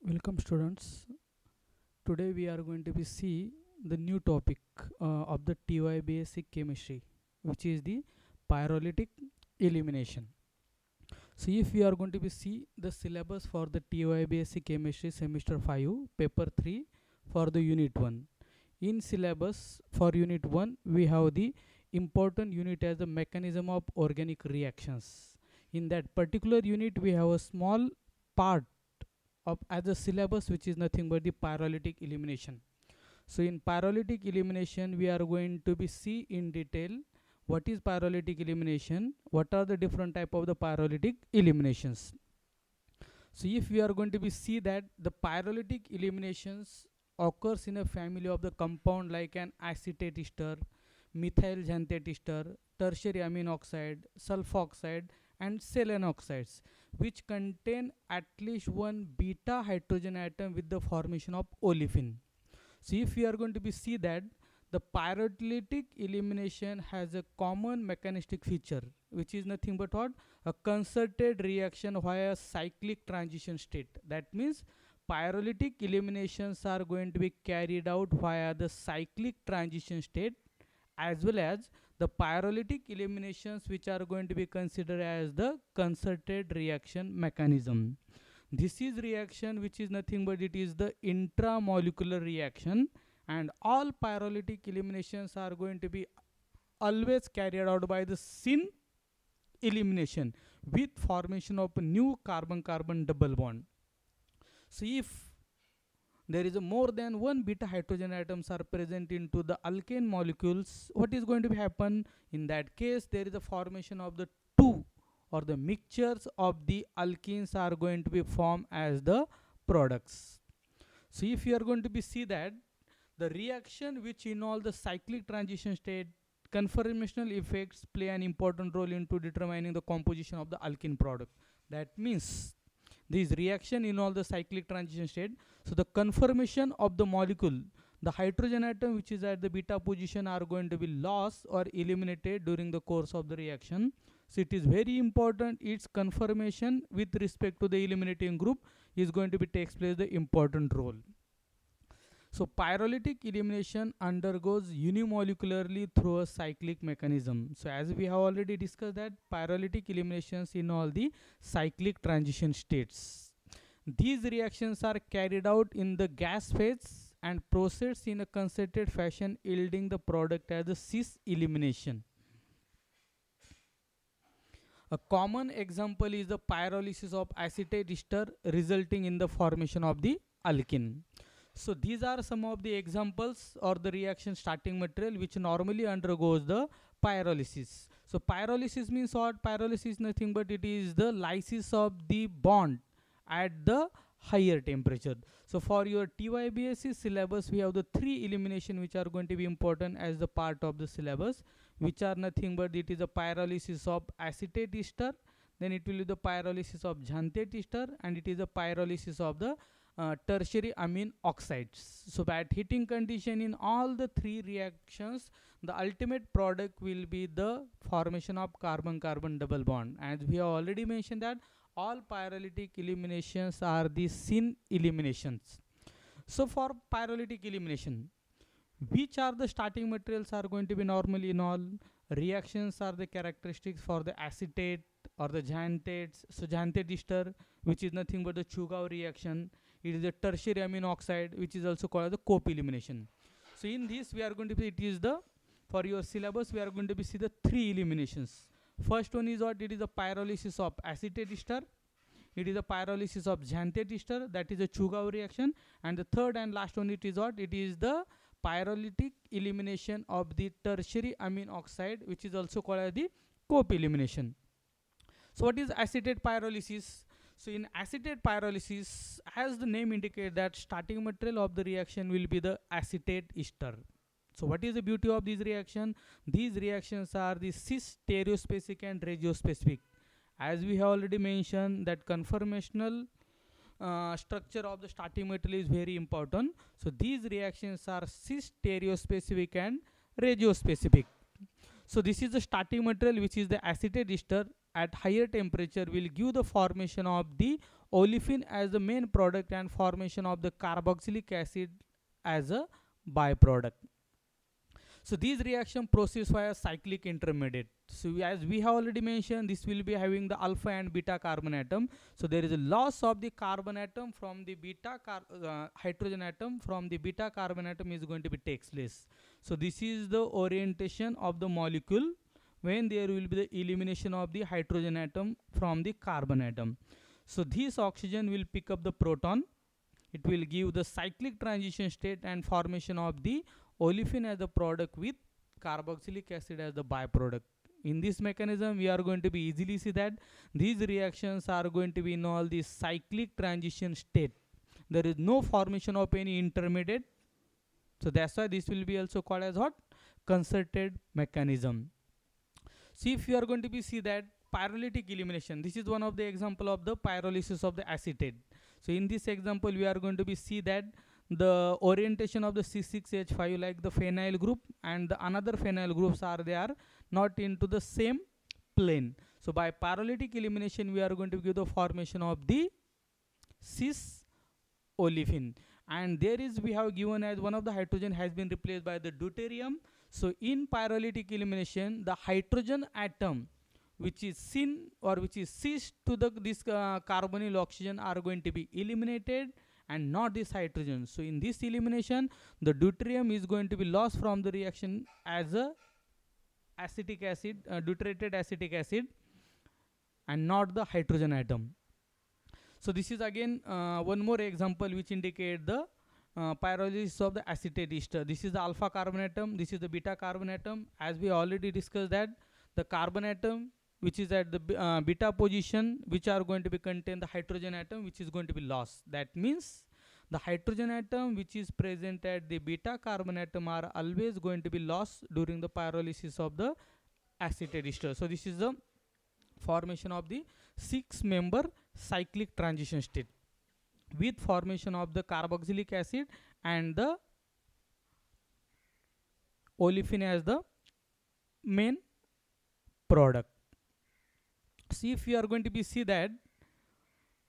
Welcome students. Today we are going to be see the new topic of the TY basic chemistry, which is the pyrolytic elimination. So if we are going to be see the syllabus for the TY basic chemistry semester 5 paper 3 for the unit 1. In syllabus for unit 1 we have the important unit as the mechanism of organic reactions. In that particular unit we have a small part of as a syllabus which is nothing but the pyrolytic elimination. So in pyrolytic elimination we are going to be see in detail what is pyrolytic elimination, what are the different type of the pyrolytic eliminations. So if we are going to be see that the pyrolytic eliminations occurs in a family of the compound like an acetate ester, methyl xanthate ester, tertiary amine oxide, sulfoxide and selen oxides, which contain at least one beta hydrogen atom with the formation of olefin. So if we are going to be see that the pyrolytic elimination has a common mechanistic feature, which is nothing but what? A concerted reaction via cyclic transition state. That means pyrolytic eliminations are going to be carried out via the cyclic transition state, as well as the pyrolytic eliminations which are going to be considered as the concerted reaction mechanism. This is reaction which is nothing but it is the intramolecular reaction, and all pyrolytic eliminations are going to be always carried out by the syn elimination with formation of a new carbon-carbon double bond. So if there is a more than one beta hydrogen atoms are present into the alkane molecules, what is going to happen? In that case there is a formation of the two or the mixtures of the alkenes are going to be formed as the products. So if you are going to be see that the reaction which involve the cyclic transition state, conformational effects play an important role into determining the composition of the alkene product. That means this reaction involve the cyclic transition state. So the conformation of the molecule, the hydrogen atom which is at the beta position are going to be lost or eliminated during the course of the reaction. So it is very important its conformation with respect to the eliminating group is going to be takes place the important role. So pyrolytic elimination undergoes unimolecularly through a cyclic mechanism. So as we have already discussed that pyrolytic eliminations in all the cyclic transition states. These reactions are carried out in the gas phase and proceeds in a concerted fashion, yielding the product as a cis elimination. A common example is the pyrolysis of acetate ester resulting in the formation of the alkene. So these are some of the examples or the reaction starting material which normally undergoes the pyrolysis. So pyrolysis means what? Pyrolysis is nothing but it is the lysis of the bond at the higher temperature. So for your TYBSc syllabus we have the three elimination which are going to be important as the part of the syllabus, which are nothing but it is a pyrolysis of acetate ester, then it will be the pyrolysis of xanthate ester, and it is a pyrolysis of the tertiary amine oxides. So at heating condition in all the three reactions the ultimate product will be the formation of carbon-carbon double bond. As we have already mentioned that all pyrolytic eliminations are the syn eliminations. So for pyrolytic elimination, which are the starting materials are going to be normally in all reactions are the characteristics for the acetate or the xanthates. So xanthate ester, which is nothing but the Chugov reaction, it is a tertiary amine oxide which is also called the Cope elimination. So in this we are going to be, it is the, for your syllabus we are going to be see the three eliminations. First one is what? It is a pyrolysis of acetate ester, it is a pyrolysis of xanthate ester, that is a Chugov reaction, and the third and last one it is what? It is the pyrolytic elimination of the tertiary amine oxide which is also called as the Cope elimination. So what is acetate pyrolysis? So in acetate pyrolysis, as the name indicates that starting material of the reaction will be the acetate ester. So what is the beauty of this reaction? These reactions are the cis stereospecific and regiospecific. As we have already mentioned that conformational structure of the starting material is very important. So these reactions are cis stereospecific and regiospecific. So this is the starting material which is the acetate ester. at higher temperature will give the formation of the olefin as the main product and formation of the carboxylic acid as a byproduct. So these reaction proceeds via cyclic intermediate. So as we have already mentioned, this will be having the alpha and beta carbon atom. So there is a loss of the carbon atom from the hydrogen atom from the beta carbon atom is going to be takes place. So this is the orientation of the molecule when there will be the elimination of the hydrogen atom from the carbon atom. So this oxygen will pick up the proton. It will give the cyclic transition state and formation of the olefin as the product with carboxylic acid as the byproduct. In this mechanism, we are going to be easily see that these reactions are going to be in all the cyclic transition state. There is no formation of any intermediate. So that's why this will be also called as what? Concerted mechanism. See, if you are going to be see that pyrolytic elimination, this is one of the example of the pyrolysis of the acetate. So in this example, we are going to be see that the orientation of the C6H5 like the phenyl group and the another phenyl groups are they are not into the same plane. So by pyrolytic elimination, we are going to give the formation of the cis olefin, and there is we have given as one of the hydrogen has been replaced by the deuterium. So in pyrolytic elimination, the hydrogen atom which is syn or which is cis to the this carbonyl oxygen are going to be eliminated and not this hydrogen. So in this elimination, the deuterium is going to be lost from the reaction as a acetic acid, deuterated acetic acid, and not the hydrogen atom. So this is again one more example which indicate the pyrolysis of the acetate ester. This is the alpha carbon atom, this is the beta carbon atom. As we already discussed that the carbon atom which is at the beta position, which are going to be contain the hydrogen atom which is going to be lost. That means the hydrogen atom which is present at the beta carbon atom are always going to be lost during the pyrolysis of the acetate ester. So this is the formation of the 6-member cyclic transition state with formation of the carboxylic acid and the olefin as the main product. See, if we are going to be see that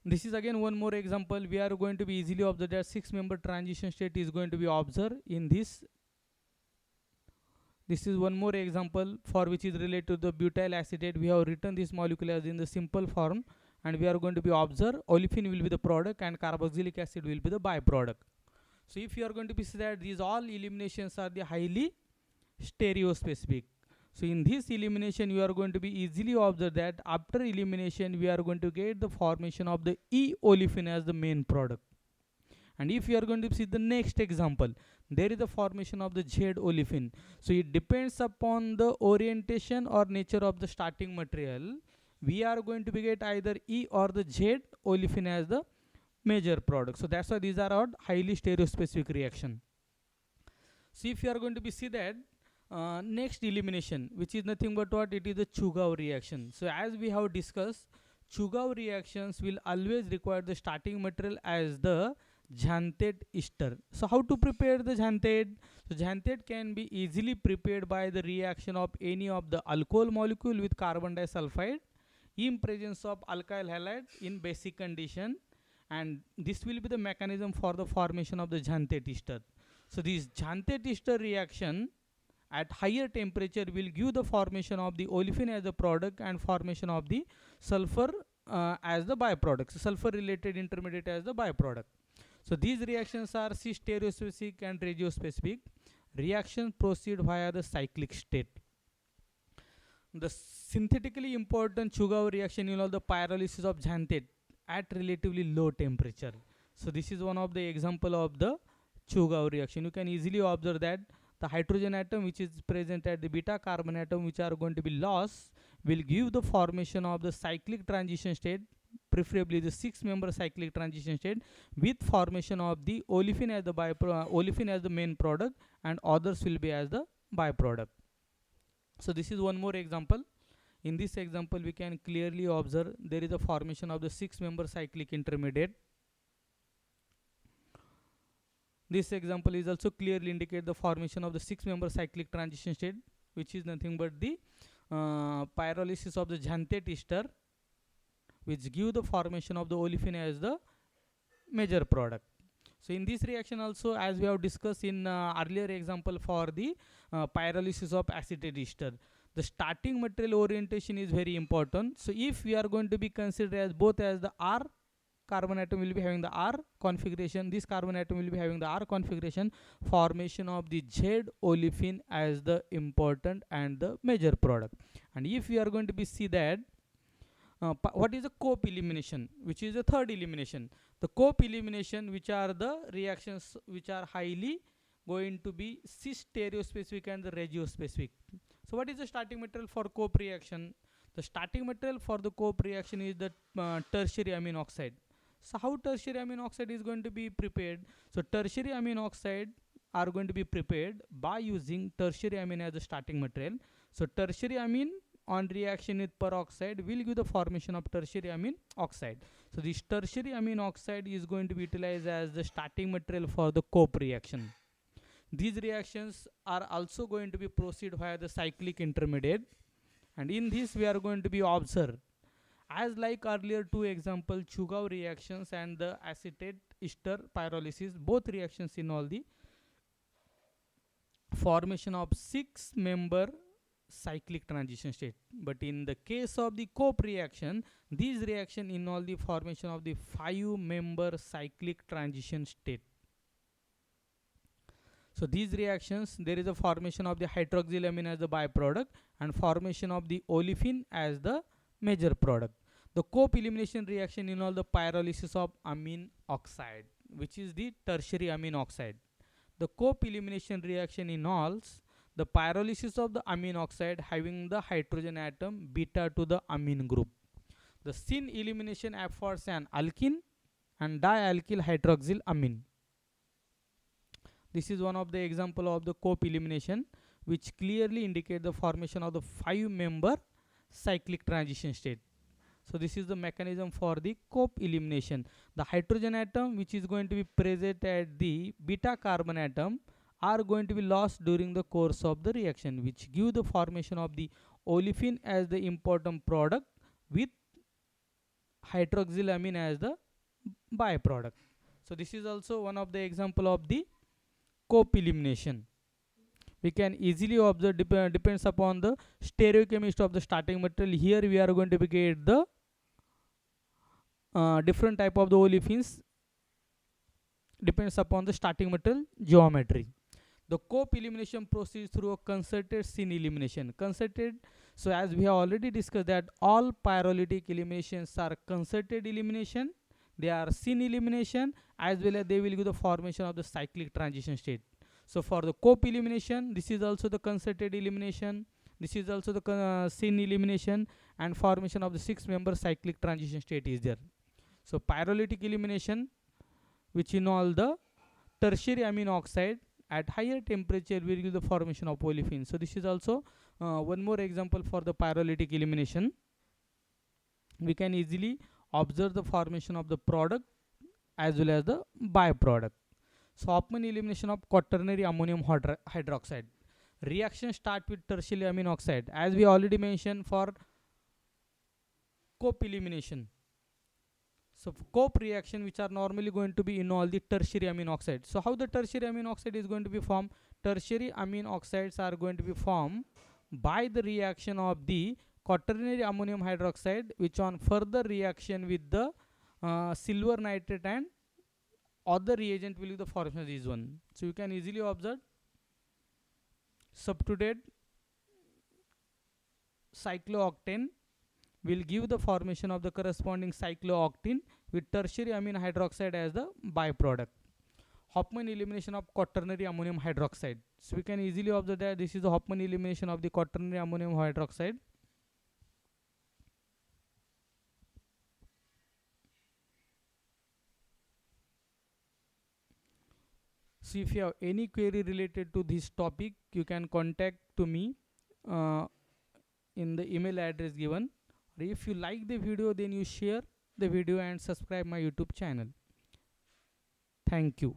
this is again one more example, we are going to be easily observe that 6-member transition state is going to be observed in this. This is one more example for which is related to the butyl acetate. We have written this molecule as in the simple form, and we are going to be observe olefin will be the product and carboxylic acid will be the byproduct. So if you are going to be see that these all eliminations are the highly stereospecific. So in this elimination, you are going to be easily observe that after elimination, we are going to get the formation of the E olefin as the main product. And if you are going to see the next example, there is the formation of the Z olefin. So it depends upon the orientation or nature of the starting material. We are going to be get either E or the Z olefin as the major product. So that's why these are our highly stereospecific reaction. See, if you are going to be see that next elimination, which is nothing but what it is the Chugov reaction. So as we have discussed, Chugov reactions will always require the starting material as the xanthate ester. So how to prepare the xanthate? So xanthate can be easily prepared by the reaction of any of the alcohol molecule with carbon disulfide in presence of alkyl halide in basic condition, and this will be the mechanism for the formation of the xanthate ester. So this xanthate ester reaction at higher temperature will give the formation of the olefin as a product and formation of the sulfur as the byproduct. So sulfur related intermediate as the byproduct. So these reactions are stereospecific and regiospecific. Reactions proceed via the cyclic state. The synthetically important Chugov reaction involves the pyrolysis of xanthate at relatively low temperature. So this is one of the example of the Chugov reaction. You can easily observe that the hydrogen atom which is present at the beta carbon atom which are going to be lost will give the formation of the cyclic transition state, preferably the 6-member cyclic transition state with formation of the olefin as the olefin as the main product and others will be as the byproduct. So this is one more example. In this example, we can clearly observe there is a formation of the 6-member cyclic intermediate. This example is also clearly indicate the formation of the 6-member cyclic transition state, which is nothing but the pyrolysis of the xanthate ester, which give the formation of the olefin as the major product. So in this reaction also, as we have discussed in earlier example for the pyrolysis of acetate ester, the starting material orientation is very important. So if we are going to be considered as both as the R carbon atom will be having the R configuration, this carbon atom will be having the R configuration, formation of the Z olefin as the important and the major product. And if we are going to be see that what is the cope elimination, which is the third elimination. The cope elimination, which are the reactions which are highly going to be cis stereospecific and the regiospecific. So what is the starting material for cope reaction? The starting material for the cope reaction is the tertiary amine oxide. So how tertiary amine oxide is going to be prepared? So tertiary amine oxide are going to be prepared by using tertiary amine as the starting material. So tertiary amine on reaction with peroxide will give the formation of tertiary amine oxide. So this tertiary amine oxide is going to be utilized as the starting material for the cope reaction. These reactions are also going to be proceed via the cyclic intermediate, and in this we are going to be observed as like earlier two example Chugov reactions and the acetate ester pyrolysis, both reactions involve the formation of 6-member cyclic transition state. But in the case of the cope reaction, these reaction involve the formation of the 5-member cyclic transition state. So these reactions, there is a formation of the hydroxylamine as the byproduct and formation of the olefin as the major product. The cope elimination reaction involve the pyrolysis of amine oxide, which is the tertiary amine oxide. The cope elimination reaction involves the pyrolysis of the amine oxide having the hydrogen atom beta to the amine group. The syn elimination affords an alkene and dialkyl hydroxyl amine. This is one of the example of the cope elimination, which clearly indicate the formation of the 5-member cyclic transition state. So this is the mechanism for the cope elimination. The hydrogen atom which is going to be present at the beta carbon atom are going to be lost during the course of the reaction, which give the formation of the olefin as the important product with hydroxylamine as the byproduct. So this is also one of the example of the cope elimination. We can easily observe depends upon the stereochemistry of the starting material. Here we are going to be get the different type of the olefins depends upon the starting material geometry. The cope elimination proceeds through a concerted syn elimination. Concerted, so as we have already discussed that all pyrolytic eliminations are concerted elimination, they are syn elimination, as well as they will give the formation of the cyclic transition state. So for the cope elimination, this is also the concerted elimination, this is also the syn elimination, and formation of the 6-member cyclic transition state is there. So pyrolytic elimination, which involve the tertiary amine oxide at higher temperature will give the formation of olefin. So this is also one more example for the pyrolytic elimination. We can easily observe the formation of the product as well as the byproduct. So Hofmann elimination of quaternary ammonium hydroxide. Reaction start with tertiary amine oxide, as we already mentioned for cope elimination. So cope reaction which are normally going to be involve the tertiary amine oxide. So how the tertiary amine oxide is going to be formed? Tertiary amine oxides are going to be formed by the reaction of the quaternary ammonium hydroxide, which on further reaction with the silver nitrate and other reagent will be the formation of this one. So you can easily observe substituted cyclooctane will give the formation of the corresponding cyclooctane with tertiary amine hydroxide as the byproduct. Hofmann elimination of quaternary ammonium hydroxide. So we can easily observe that this is the Hofmann elimination of the quaternary ammonium hydroxide. So if you have any query related to this topic, you can contact to me in the email address given. If you like the video, then you share the video and subscribe my YouTube channel. Thank you.